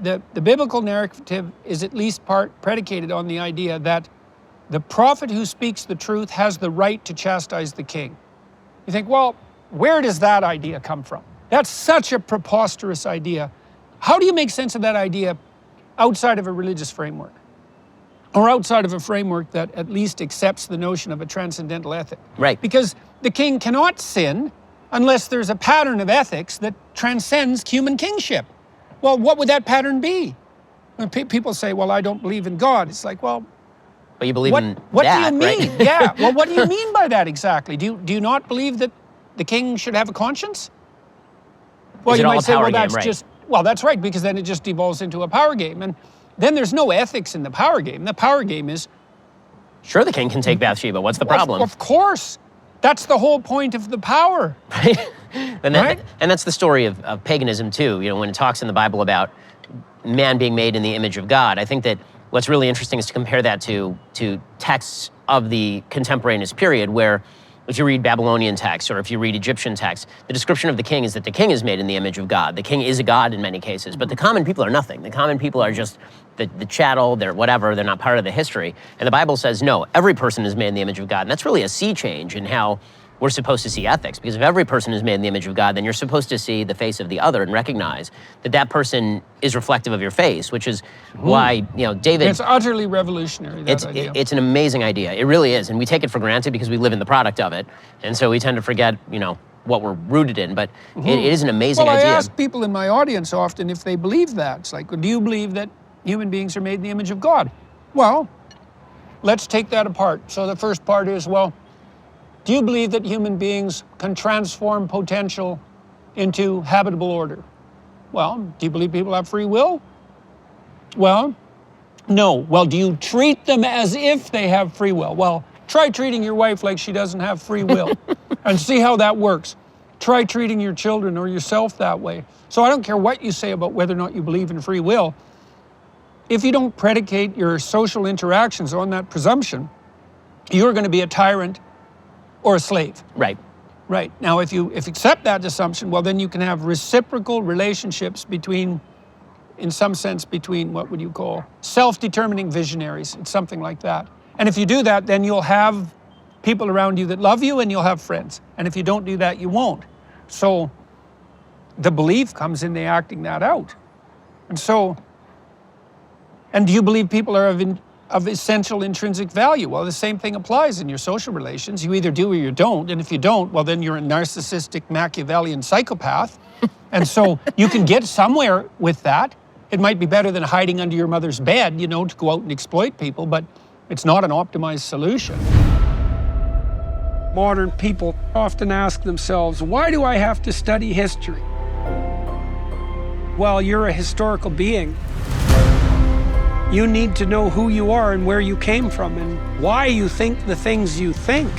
the biblical narrative is at least part predicated on the idea that the prophet who speaks the truth has the right to chastise the king. You think, well, where does that idea come from? That's such a preposterous idea. How do you make sense of that idea outside of a religious framework? Or outside of a framework that at least accepts the notion of a transcendental ethic? Right. Because the king cannot sin unless there's a pattern of ethics that transcends human kingship. Well, what would that pattern be? When people say, well, I don't believe in God, it's like, well, but you believe in what that, do you mean? right? Yeah, well, what do you mean by that exactly? Do you not believe that the king should have a conscience? Well, Is it you all might a say, power well, game, that's right? just, well, that's right, because then it just devolves into a power game. And then there's no ethics in the power game. The power game is... Sure, the king can take Bathsheba. What's the problem? Of course. That's the whole point of the power. Right? And that's the story of paganism, too. You know, when it talks in the Bible about man being made in the image of God, I think that what's really interesting is to compare that to texts of the contemporaneous period where if you read Babylonian texts or if you read Egyptian texts, the description of the king is that the king is made in the image of God. The king is a god in many cases, but the common people are nothing. The common people are just the chattel, they're whatever, they're not part of the history. And the Bible says, no, every person is made in the image of God. And that's really a sea change in how we're supposed to see ethics, because if every person is made in the image of God, then you're supposed to see the face of the other and recognize that that person is reflective of your face, which is why, you know, David... It's utterly revolutionary, that idea. It's an amazing idea. It really is. And we take it for granted because we live in the product of it. And so we tend to forget, you know, what we're rooted in. But it is an amazing idea. Well, I ask people in my audience often if they believe that. It's like, well, do you believe that human beings are made in the image of God? Well, let's take that apart. So the first part is, well, do you believe that human beings can transform potential into habitable order? Well, do you believe people have free will? Well, no. Well, do you treat them as if they have free will? Well, try treating your wife like she doesn't have free will and see how that works. Try treating your children or yourself that way. So I don't care what you say about whether or not you believe in free will. If you don't predicate your social interactions on that presumption, you're going to be a tyrant or a slave. Right. Right. Now, if you accept that assumption, well, then you can have reciprocal relationships between, in some sense, between what would you call self-determining visionaries. It's something like that. And if you do that, then you'll have people around you that love you and you'll have friends. And if you don't do that, you won't. So the belief comes in the acting that out. And so, and do you believe people are of essential intrinsic value? Well, the same thing applies in your social relations. You either do or you don't, and if you don't, well, then you're a narcissistic Machiavellian psychopath. And so you can get somewhere with that. It might be better than hiding under your mother's bed, you know, to go out and exploit people, but it's not an optimized solution. Modern people often ask themselves, why do I have to study history? Well, you're a historical being. You need to know who you are and where you came from and why you think the things you think.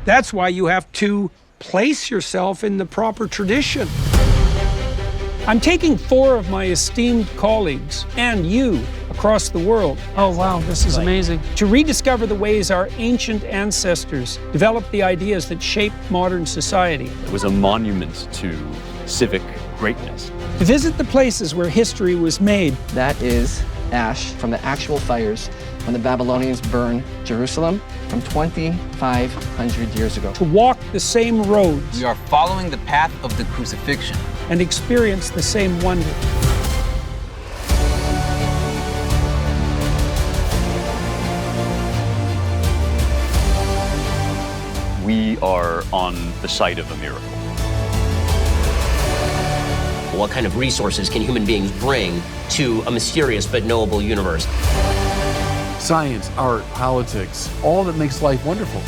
That's why you have to place yourself in the proper tradition. I'm taking 4 of my esteemed colleagues and you across the world. Oh, wow, this is amazing. To rediscover the ways our ancient ancestors developed the ideas that shaped modern society. It was a monument to civic greatness. To visit the places where history was made. That is ash from the actual fires when the Babylonians burned Jerusalem from 2,500 years ago. To walk the same roads. We are following the path of the crucifixion. And experience the same wonder. We are on the site of a miracle. What kind of resources can human beings bring to a mysterious but knowable universe? Science, art, politics, all that makes life wonderful.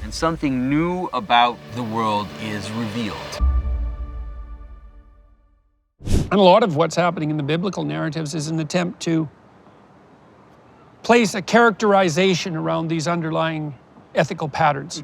And something new about the world is revealed. And a lot of what's happening in the biblical narratives is an attempt to place a characterization around these underlying ethical patterns.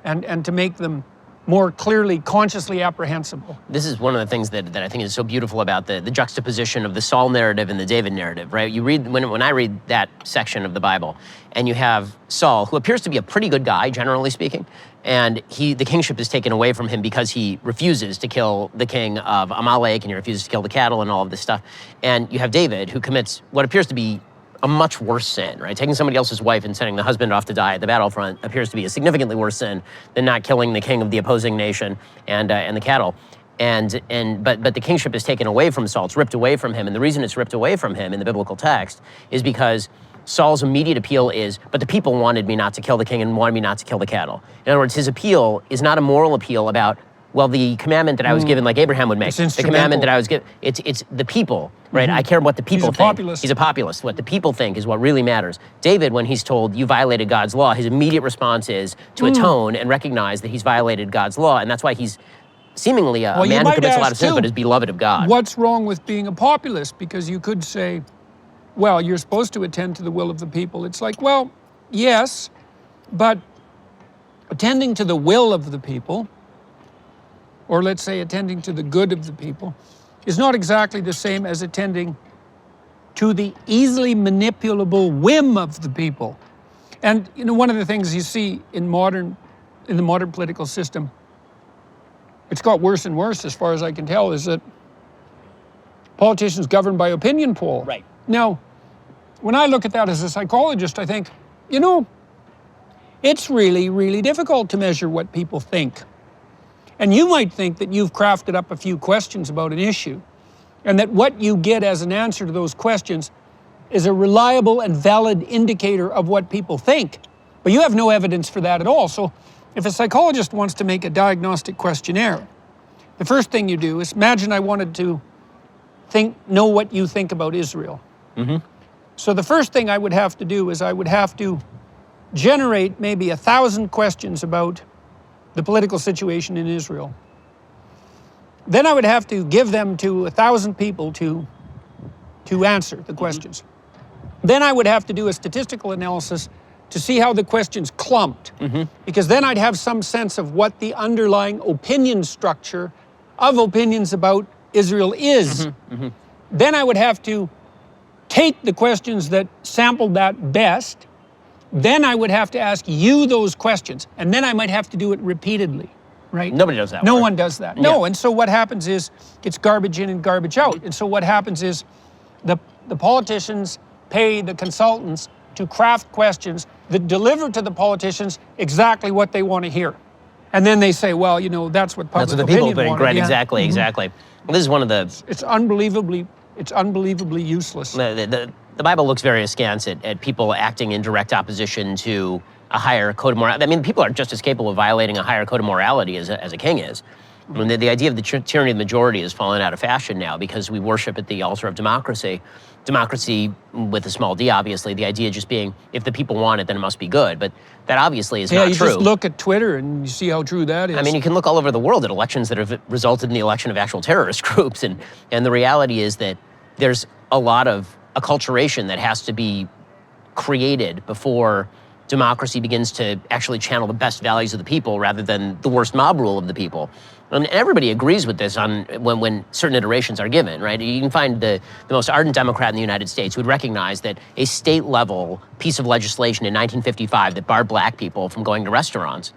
And to make them more clearly, consciously apprehensible. This is one of the things that I think is so beautiful about the juxtaposition of the Saul narrative and the David narrative, right? You read, when I read that section of the Bible, and you have Saul, who appears to be a pretty good guy, generally speaking, and the kingship is taken away from him because he refuses to kill the king of Amalek, and he refuses to kill the cattle and all of this stuff. And you have David, who commits what appears to be a much worse sin, right? Taking somebody else's wife and sending the husband off to die at the battlefront appears to be a significantly worse sin than not killing the king of the opposing nation and the cattle. But the kingship is taken away from Saul. It's ripped away from him, and the reason it's ripped away from him in the biblical text is because Saul's immediate appeal is, but the people wanted me not to kill the king and wanted me not to kill the cattle. In other words, his appeal is not a moral appeal about, well, the commandment that I was given, like Abraham would make, the commandment that I was given, it's the people, right? I care what the people think. Populist. He's a populist. What the people think is what really matters. David, when he's told, you violated God's law, his immediate response is to atone and recognize that he's violated God's law, and that's why he's seemingly a man who commits a lot of sins, but is beloved of God. What's wrong with being a populist? Because you could say, well, you're supposed to attend to the will of the people. It's like, well, yes, but attending to the will of the people, or let's say attending to the good of the people, is not exactly the same as attending to the easily manipulable whim of the people. And you know, one of the things you see in the modern political system, it's got worse and worse as far as I can tell, is that politicians governed by opinion poll. Right. Now, when I look at that as a psychologist, I think, you know, it's really, really difficult to measure what people think. And you might think that you've crafted up a few questions about an issue, and that what you get as an answer to those questions is a reliable and valid indicator of what people think. But you have no evidence for that at all. So if a psychologist wants to make a diagnostic questionnaire, the first thing you do is, imagine I wanted to know what you think about Israel. So the first thing I would have to do is I would have to generate maybe 1,000 questions about the political situation in Israel. Then I would have to give them to 1,000 people to answer the questions. Then I would have to do a statistical analysis to see how the questions clumped, because then I'd have some sense of what the underlying opinion structure of opinions about Israel is. Then I would have to take the questions that sampled that best. Then I would have to ask you those questions, and then I might have to do it repeatedly, right? Nobody does that. No one does that. No, and so what happens is it's garbage in and garbage out. And so what happens is the politicians pay the consultants to craft questions that deliver to the politicians exactly what they want to hear. And then they say, well, you know, that's what public opinion wanted. Right, exactly. Well, this is one of the... It's unbelievably useless. The Bible looks very askance at people acting in direct opposition to a higher code of morality. I mean, people are just as capable of violating a higher code of morality as a king is. I mean, the idea of the tyranny of the majority has fallen out of fashion now because we worship at the altar of democracy. Democracy with a small d, obviously, the idea just being, if the people want it, then it must be good. But that obviously is not true. Yeah, you just look at Twitter and you see how true that is. I mean, you can look all over the world at elections that have resulted in the election of actual terrorist groups. And the reality is that there's a lot of acculturation that has to be created before democracy begins to actually channel the best values of the people rather than the worst mob rule of the people. And everybody agrees with this on when certain iterations are given, right? You can find the most ardent Democrat in the United States who would recognize that a state-level piece of legislation in 1955 that barred black people from going to restaurants,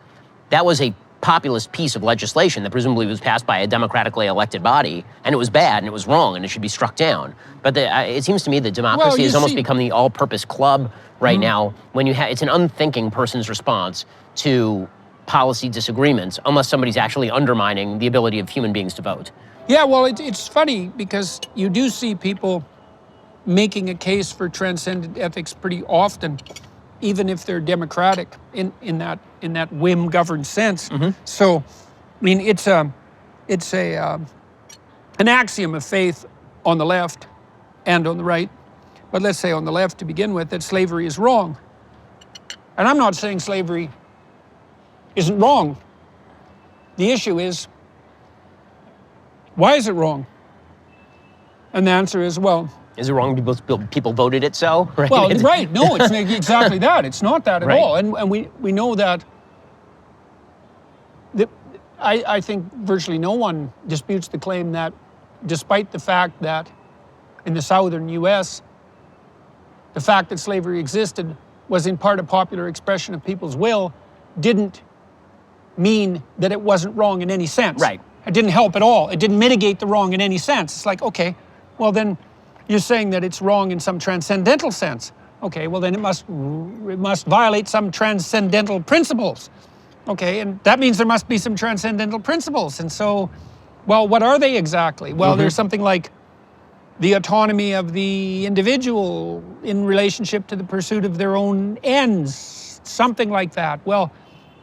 that was a populist piece of legislation that presumably was passed by a democratically elected body, and it was bad and it was wrong and it should be struck down. But it seems to me that democracy has almost become the all-purpose club right now. When it's an unthinking person's response to policy disagreements, unless somebody's actually undermining the ability of human beings to vote. Yeah, well, it's funny because you do see people making a case for transcendent ethics pretty often, even if they're democratic in that whim-governed sense. So, I mean, it's an axiom of faith on the left and on the right, but let's say on the left to begin with, that slavery is wrong. And I'm not saying slavery isn't wrong. The issue is, why is it wrong? And the answer is, well... Is it wrong because people voted it so? Right? Well, right, no, it's exactly that. It's not that at all. And we know that I think virtually no one disputes the claim that despite the fact that in the southern U.S., the fact that slavery existed was in part a popular expression of people's will, didn't mean that it wasn't wrong in any sense. Right. It didn't help at all. It didn't mitigate the wrong in any sense. It's like, okay, well then you're saying that it's wrong in some transcendental sense. Okay, well then it must violate some transcendental principles. Okay, and that means there must be some transcendental principles. And so, well, what are they exactly? Well, there's something like the autonomy of the individual in relationship to the pursuit of their own ends, something like that. Well,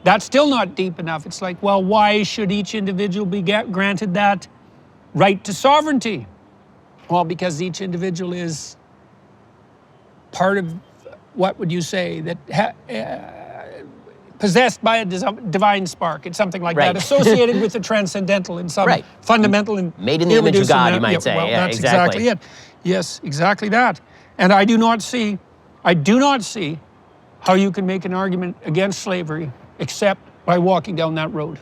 that's still not deep enough. It's like, well, why should each individual be granted that right to sovereignty? Well, because each individual is part of, what would you say, that possessed by a divine spark. It's something like that, associated with the transcendental in some fundamental and made in the image of God, you might say. Well, yeah, that's exactly it. Yes, exactly that. And I do not see how you can make an argument against slavery except by walking down that road.